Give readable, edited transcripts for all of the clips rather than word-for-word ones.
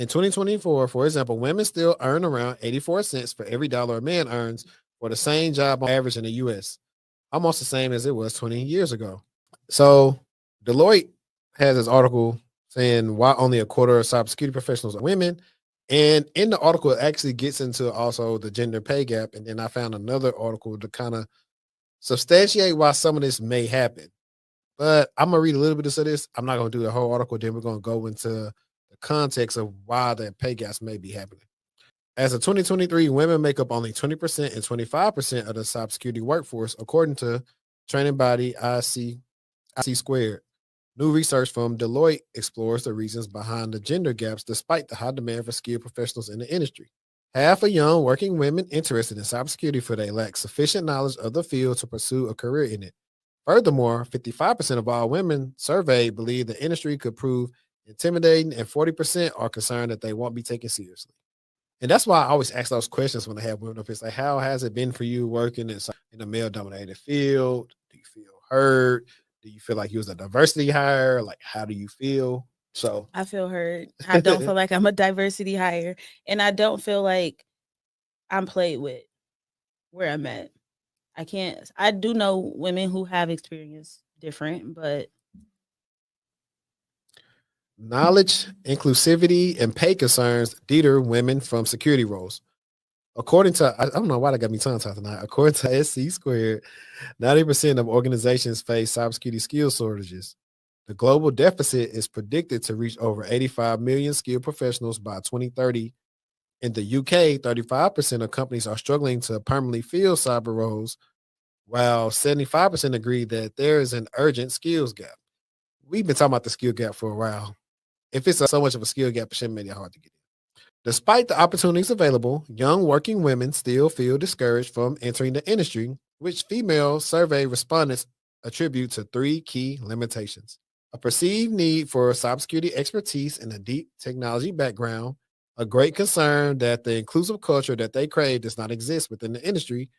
In 2024, for example, women still earn around 84 cents for every dollar a man earns for the same job on average in the US, almost the same as it was 20 years ago. So Deloitte has this article saying why only a quarter of cybersecurity professionals are women. And in the article, it actually gets into also the gender pay gap. And then I found another article to kind of substantiate why some of this may happen. But I'm gonna read a little bit of this. I'm not gonna do the whole article. Then we're gonna go into the context of why that pay gaps may be happening. As of 2023, women make up only 20% and 25% of the cybersecurity workforce, according to training body IC squared. New research from Deloitte explores the reasons behind the gender gaps despite the high demand for skilled professionals in the industry. Half of young working women interested in cybersecurity feel they lack sufficient knowledge of the field to pursue a career in it. Furthermore, 55% of all women surveyed believe the industry could prove intimidating, and 40% are concerned that they won't be taken seriously. And that's why I always ask those questions when I have women up. It's like, how has it been for you working in a male dominated field? Do you feel hurt? Do you feel like you was a diversity hire? Like, how do you feel? So I feel hurt. I don't feel like I'm a diversity hire, and I don't feel like I'm played with where I'm at. I can't. I do know women who have experienced different, but knowledge, inclusivity, and pay concerns deter women from security roles. According to, I don't know why that got me tongue tied tonight. According to SC Squared, 90% of organizations face cybersecurity skill shortages. The global deficit is predicted to reach over 85 million skilled professionals by 2030. In the UK, 35% of companies are struggling to permanently fill cyber roles, while 75% agree that there is an urgent skills gap. We've been talking about the skill gap for a while. If it's so much of a skill gap, it shouldn't make it hard to get in. Despite the opportunities available, young working women still feel discouraged from entering the industry, which female survey respondents attribute to three key limitations: a perceived need for cybersecurity expertise and a deep technology background, a great concern that the inclusive culture that they crave does not exist within the industry,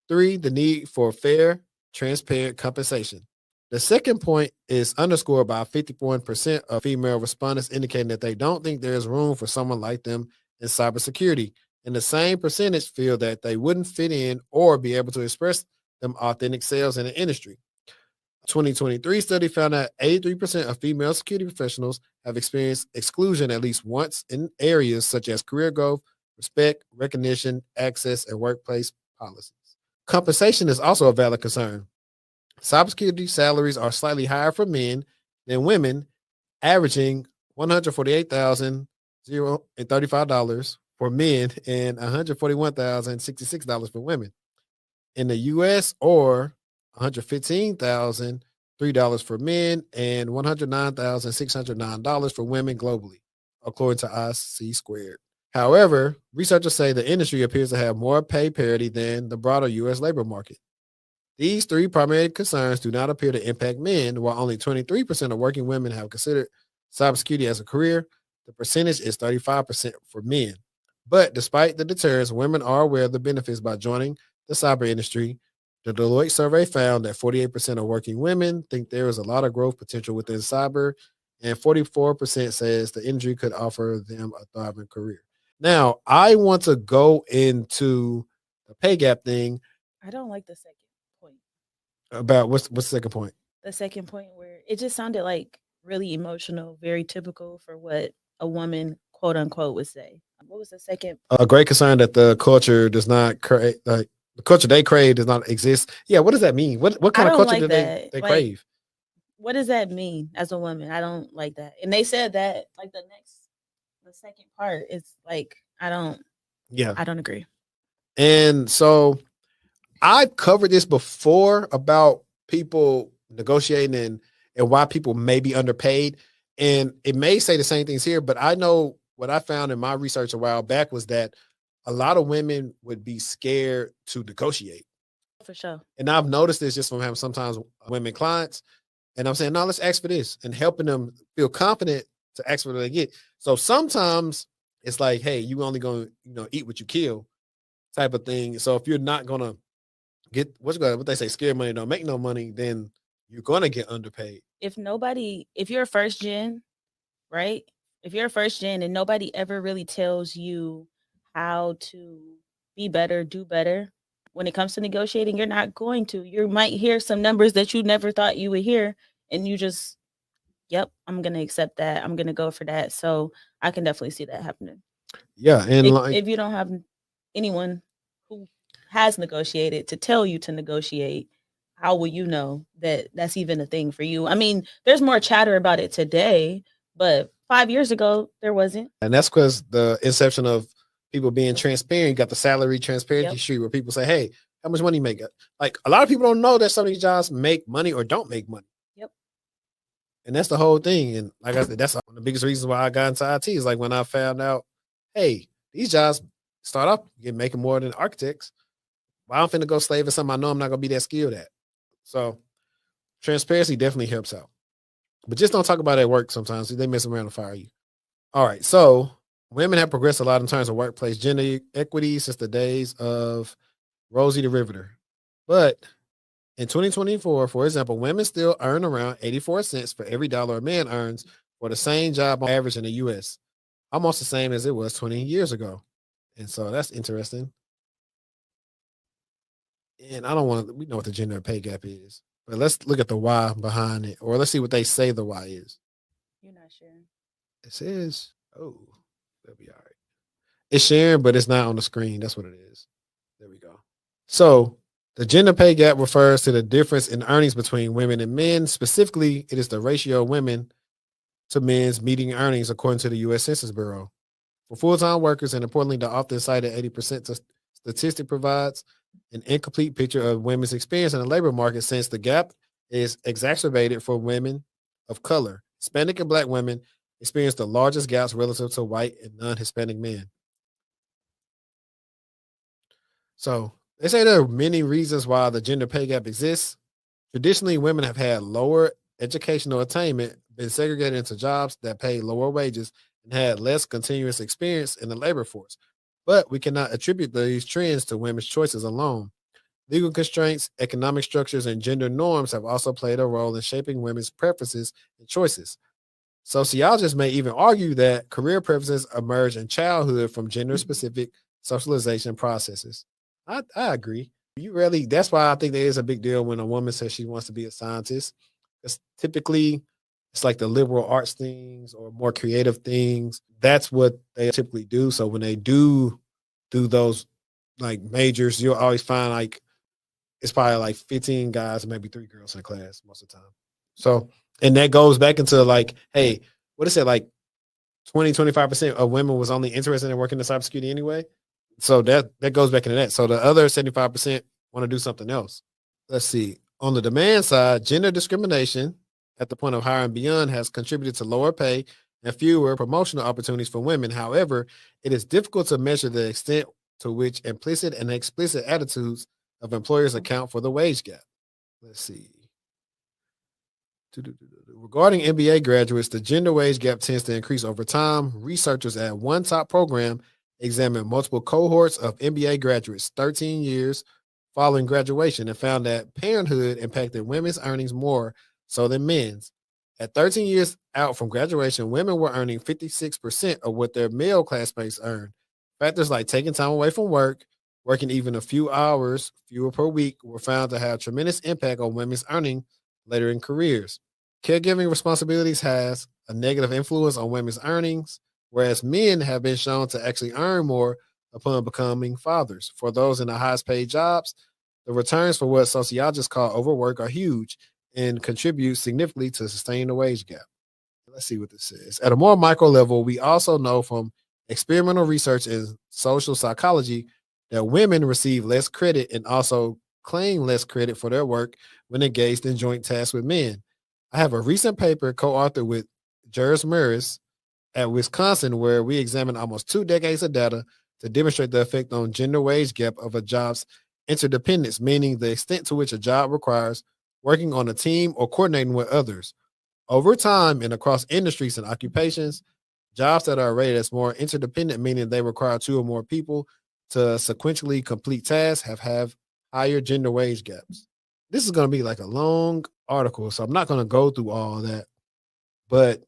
three, the need for fair, transparent compensation. The second point is underscored by 51% of female respondents indicating that they don't think there is room for someone like them in cybersecurity. And the same percentage feel that they wouldn't fit in or be able to express them authentic selves in the industry. A 2023 study found that 83% of female security professionals have experienced exclusion at least once in areas such as career growth, respect, recognition, access, and workplace policies. Compensation is also a valid concern. Cybersecurity salaries are slightly higher for men than women, averaging $148,035 for men and $141,066 for women. In the US, or $115,003 for men and $109,609 for women globally, according to IC Squared. However, researchers say the industry appears to have more pay parity than the broader US labor market. These three primary concerns do not appear to impact men, while only 23% of working women have considered cybersecurity as a career. The percentage is 35% for men. But despite the deterrence, women are aware of the benefits by joining the cyber industry. The Deloitte survey found that 48% of working women think there is a lot of growth potential within cyber, and 44% says the industry could offer them a thriving career. Now, I want to go into the pay gap thing. I don't like the second point. About what's the second point? The second point where it just sounded like really emotional, very typical for what a woman, quote unquote, would say. What was the second? A great concern that the culture does not create, like the culture they crave does not exist. Yeah, what does that mean? What I kind of don't culture like do they that. they Like, crave? what does that mean as a woman? I don't like that. And they said that like the second part is like Yeah, I don't agree. and so I've covered this before about people negotiating and why people may be underpaid, and it may say the same things here, but I know what I found in my research a while back was that a lot of women would be scared to negotiate. For sure. And I've noticed this just from having sometimes women clients. And I'm saying, no, let's ask for this and helping them feel confident to ask for what they get. So sometimes it's like, hey, you only gonna, eat what you kill type of thing. So if you're not gonna get what they say, scared money don't make no money, then you're gonna get underpaid. If you're a first gen, right? If you're a first gen and nobody ever really tells you how to be better, do better when it comes to negotiating, you're not going to. You might hear some numbers that you never thought you would hear, and you just, yep, I'm gonna accept that. I'm gonna go for that. So I can definitely see that happening. Yeah, and If you don't have anyone who has negotiated to tell you to negotiate, how will you know that that's even a thing for you? I mean, there's more chatter about it today, but 5 years ago there wasn't. and that's because the inception of people being transparent. You got the salary transparency Yep. street where people say, "Hey, how much money you make?" Like a lot of people don't know that some of these jobs make money or don't make money. Yep. And that's the whole thing. And like I said, that's one of the biggest reasons why I got into IT is like when I found out, hey, these jobs start off making more than architects. Well, I'm finna go slave at something I know I'm not gonna be that skilled at. So transparency definitely helps out. But just don't talk about it at work sometimes. They mess around and fire you. All right. So women have progressed a lot in terms of workplace gender equity since the days of Rosie the Riveter. But in 2024, for example, women still earn around 84 cents for every dollar a man earns for the same job on average in the US, almost the same as it was 20 years ago. And so that's interesting. And I don't want to, we know what the gender pay gap is, but let's look at the why behind it, or let's see what they say the why is. You're not sure. It says, oh, that'll be all right. It's sharing, but it's not on the screen. That's what it is. There we go. So the gender pay gap refers to the difference in earnings between women and men. Specifically, it is the ratio of women to men's median earnings according to the U.S. Census Bureau. For full-time workers, and importantly, the often cited 80% statistic provides an incomplete picture of women's experience in the labor market since the gap is exacerbated for women of color. Hispanic and Black women experience the largest gaps relative to white and non-Hispanic men. So they say there are many reasons why the gender pay gap exists. Traditionally, women have had lower educational attainment, been segregated into jobs that pay lower wages, and had less continuous experience in the labor force. But we cannot attribute these trends to women's choices alone. Legal constraints, economic structures, and gender norms have also played a role in shaping women's preferences and choices. Sociologists may even argue that career preferences emerge in childhood from gender specific socialization processes. I agree. You really, that's why I think there is a big deal when a woman says she wants to be a scientist. Because typically it's like the liberal arts things or more creative things. That's what they typically do. So when they do those like majors, you'll always find like it's probably like 15 guys and maybe 3 girls in the class most of the time. So, and that goes back into like, hey, what is it like 20-25% of women was only interested in working in cybersecurity anyway? So that goes back into that. So the other 75% want to do something else. Let's see. On the demand side, gender discrimination at the point of hiring beyond has contributed to lower pay and fewer promotional opportunities for women. However, it is difficult to measure the extent to which implicit and explicit attitudes of employers account for the wage gap. Let's see. Regarding MBA graduates, the gender wage gap tends to increase over time. Researchers at one top program examined multiple cohorts of MBA graduates 13 years following graduation and found that parenthood impacted women's earnings more so than men's. At 13 years out from graduation, women were earning 56% of what their male classmates earned. Factors like taking time away from work, working even a few hours fewer per week were found to have tremendous impact on women's earning later in careers. Caregiving responsibilities has a negative influence on women's earnings, whereas men have been shown to actually earn more upon becoming fathers. For those in the highest paid jobs, the returns for what sociologists call overwork are huge and contribute significantly to sustaining the wage gap. Let's see what this says. At a more micro level, we also know from experimental research in social psychology that women receive less credit and also claim less credit for their work when engaged in joint tasks with men. I have a recent paper co-authored with Jers Murris at Wisconsin where we examined almost 2 decades of data to demonstrate the effect on gender wage gap of a job's interdependence, meaning the extent to which a job requires working on a team or coordinating with others. Over time and across industries and occupations, jobs that are rated as more interdependent, meaning they require 2 or more people to sequentially complete tasks, have higher gender wage gaps. This is going to be like a long article, so I'm not going to go through all that. But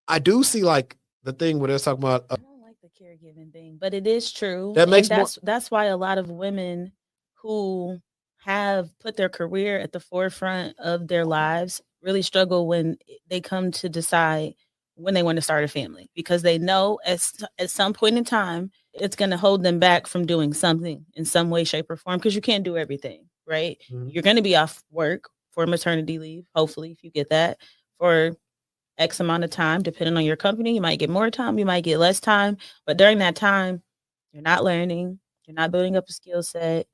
I do see like the thing where they're talking about. I don't like the caregiving thing, but it is true, That makes and that's why a lot of women who have put their career at the forefront of their lives really struggle when they come to decide when they want to start a family, because they know at some point in time it's going to hold them back from doing something in some way, shape, or form, because you can't do everything, right? Mm-hmm. You're going to be off work for maternity leave, hopefully, if you get that, for X amount of time, depending on your company. You might get more time, you might get less time. But during that time, you're not learning, you're not building up a skill set,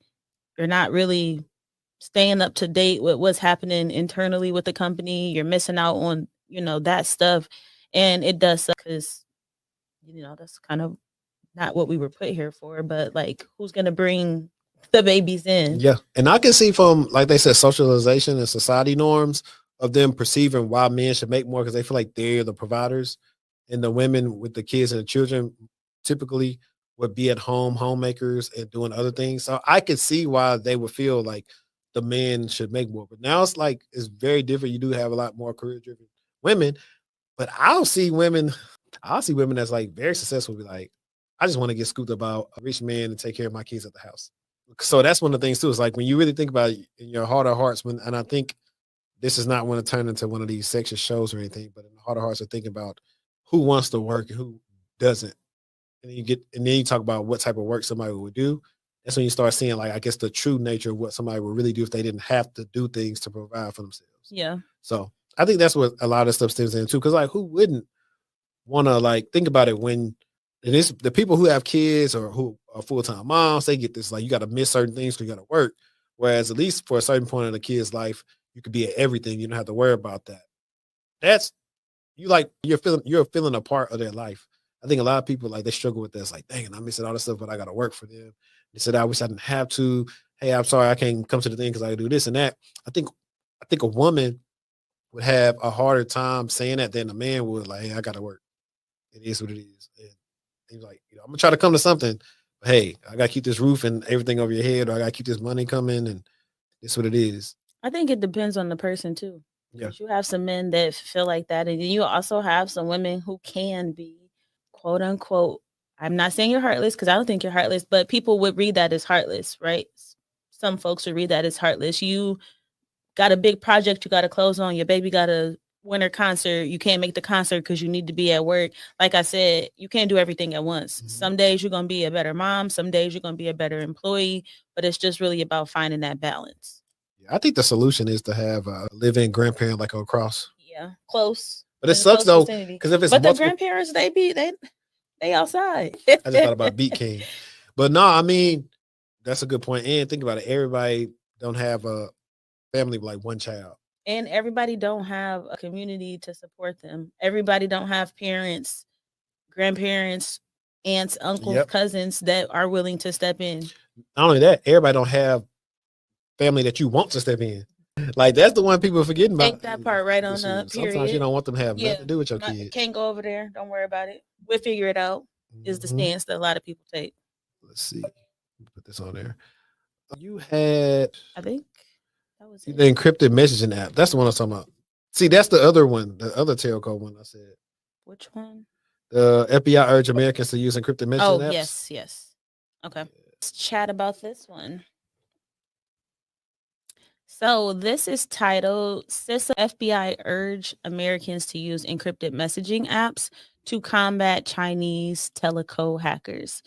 you're not really staying up to date with what's happening internally with the company. You're missing out on, that stuff. And it does suck because, that's kind of not what we were put here for. But like, who's going to bring the babies in? Yeah. And I can see from, like they said, socialization and society norms of them perceiving why men should make more because they feel like they're the providers, and the women with the kids and the children typically would be at home, homemakers, and doing other things. So I could see why they would feel like the men should make more. But now it's very different. You do have a lot more career driven women, but I'll see women that's like very successful be like, I just want to get scooped about a rich man and take care of my kids at the house. So that's one of the things too. It's like when you really think about it in your heart of hearts, and I think this is not want to turn into one of these sexist shows or anything, but in the heart of hearts, are thinking about who wants to work and who doesn't. And then you talk about what type of work somebody would do. That's when you start seeing, like, I guess the true nature of what somebody would really do if they didn't have to do things to provide for themselves. Yeah. So I think that's what a lot of stuff stems into. Cause like, who wouldn't want to like think about it when it is the people who have kids or who are full-time moms, they get this, like, you got to miss certain things because you got to work. Whereas at least for a certain point in the kid's life, you could be at everything. You don't have to worry about that. That's you're feeling a part of their life. I think a lot of people, like, they struggle with this. Like, dang, I'm missing all this stuff, but I got to work for them. They said, I wish I didn't have to. Hey, I'm sorry I can't come to the thing because I do this and that. I think a woman would have a harder time saying that than a man would. Like, hey, I got to work. It is what it is. And he's like, I'm gonna try to come to something. But hey, I gotta keep this roof and everything over your head, or I gotta keep this money coming, and it's what it is. I think it depends on the person too. Yeah. You have some men that feel like that, and then you also have some women who can be, quote unquote, I'm not saying you're heartless because I don't think you're heartless, but people would read that as heartless, right? Some folks would read that as heartless. You got a big project you got to close on. Your baby got a winter concert. You can't make the concert because you need to be at work. Like I said, you can't do everything at once. Mm-hmm. Some days you're going to be a better mom. Some days you're going to be a better employee. But it's just really about finding that balance. Yeah, I think the solution is to have a live-in grandparent like across. Yeah, close. But it sucks though, because if it's the grandparents, they outside. I just thought about Beat King. But no, I mean, that's a good point. And think about it. Everybody don't have a family with like one child. And everybody don't have a community to support them. Everybody don't have parents, grandparents, aunts, uncles, cousins that are willing to step in. Not only that, everybody don't have family that you want to step in. Like, that's the one people are forgetting about. Take that part right on up. Sometimes you don't want them to have nothing to do with your kids. Can't go over there. Don't worry about it. We'll figure it out. Is the stance that a lot of people take. Let's see. Put this on there. You had, I think that was the encrypted messaging app. That's the one I was talking about. See, that's the other one, the other telco one I said. Which one? The FBI urge Americans to use encrypted messaging apps. Yes. Okay. Let's chat about this one. So this is titled, CISA FBI urge Americans to use encrypted messaging apps to combat Chinese teleco hackers.